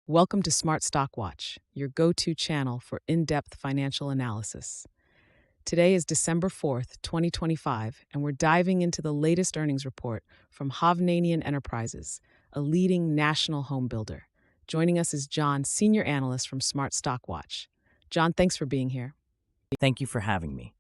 Welcome to Smart Stock Watch, your go-to channel for in-depth financial analysis. Today is December 4th, 2025, and we're diving into the latest earnings report from Hovnanian Enterprises, a leading national home builder. Joining us is John, senior analyst from Smart Stock Watch. John, thanks for being here. Thank you for having me.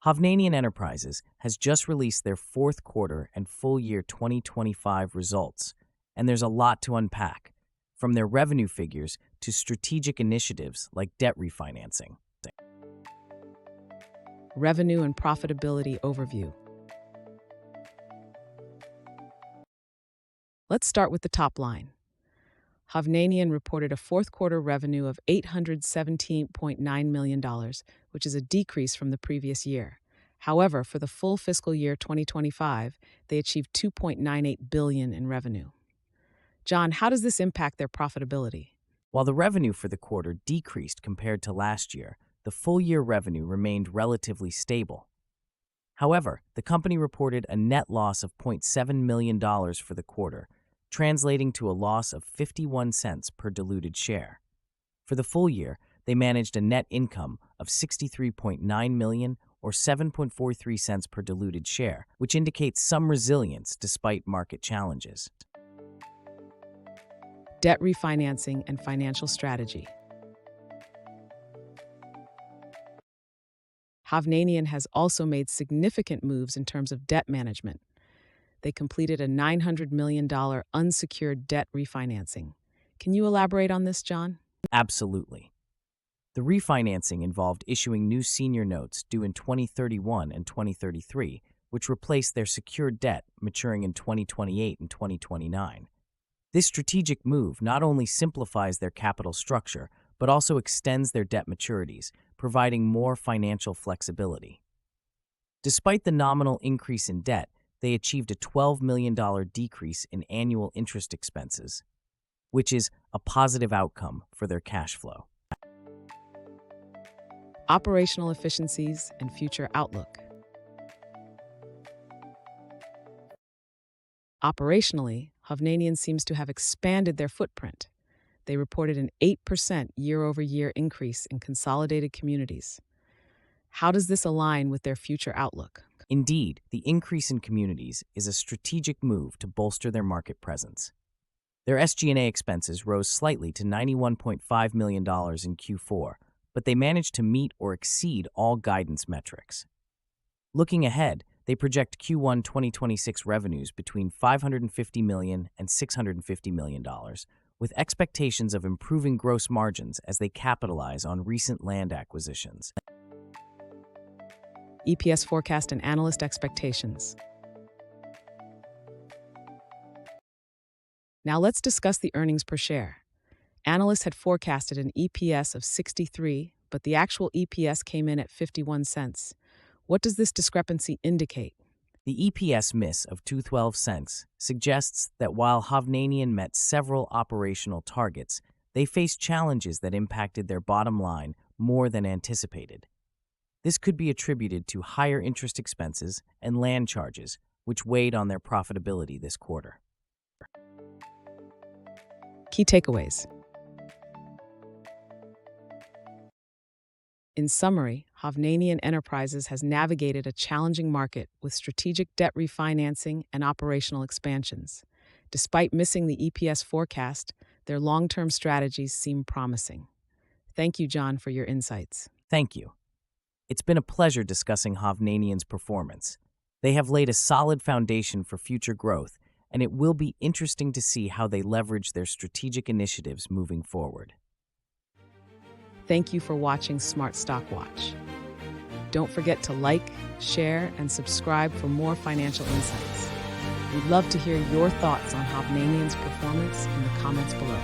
Hovnanian Enterprises has just released their fourth quarter and full year 2025 results, and there's a lot to unpack, from their revenue figures to strategic initiatives like debt refinancing. Revenue and profitability overview. Let's start with the top line. Hovnanian reported a fourth quarter revenue of $817.9 million, which is a decrease from the previous year. However, for the full fiscal year 2025, they achieved $2.98 billion in revenue. John, how does this impact their profitability? While the revenue for the quarter decreased compared to last year, the full-year revenue remained relatively stable. However, the company reported a net loss of $0.7 million for the quarter, translating to a loss of 51 cents per diluted share. For the full year, they managed a net income of $63.9 million or 7.43 cents per diluted share, which indicates some resilience despite market challenges. Debt refinancing and financial strategy. Hovnanian has also made significant moves in terms of debt management. They completed a $900 million unsecured debt refinancing. Can you elaborate on this, John? Absolutely. The refinancing involved issuing new senior notes due in 2031 and 2033, which replaced their secured debt maturing in 2028 and 2029. This strategic move not only simplifies their capital structure, but also extends their debt maturities, providing more financial flexibility. Despite the nominal increase in debt, they achieved a $12 million decrease in annual interest expenses, which is a positive outcome for their cash flow. Operational efficiencies and future outlook. Operationally, Hovnanian seems to have expanded their footprint. They reported an 8% year-over-year increase in consolidated communities. How does this align with their future outlook? Indeed, the increase in communities is a strategic move to bolster their market presence. Their SG&A expenses rose slightly to $91.5 million in Q4, but they managed to meet or exceed all guidance metrics. Looking ahead, they project Q1 2026 revenues between $550 million and $650 million, with expectations of improving gross margins as they capitalize on recent land acquisitions. EPS forecast and analyst expectations. Now let's discuss the earnings per share. Analysts had forecasted an EPS of 63, but the actual EPS came in at 51 cents. What does this discrepancy indicate? The EPS miss of 212 cents suggests that while Hovnanian met several operational targets, they faced challenges that impacted their bottom line more than anticipated. This could be attributed to higher interest expenses and land charges, which weighed on their profitability this quarter. Key takeaways. In summary, Hovnanian Enterprises has navigated a challenging market with strategic debt refinancing and operational expansions. Despite missing the EPS forecast, their long-term strategies seem promising. Thank you, John, for your insights. Thank you. It's been a pleasure discussing Hovnanian's performance. They have laid a solid foundation for future growth, and it will be interesting to see how they leverage their strategic initiatives moving forward. Thank you for watching Smart Stock Watch. Don't forget to like, share, and subscribe for more financial insights. We'd love to hear your thoughts on Hovnanian's performance in the comments below.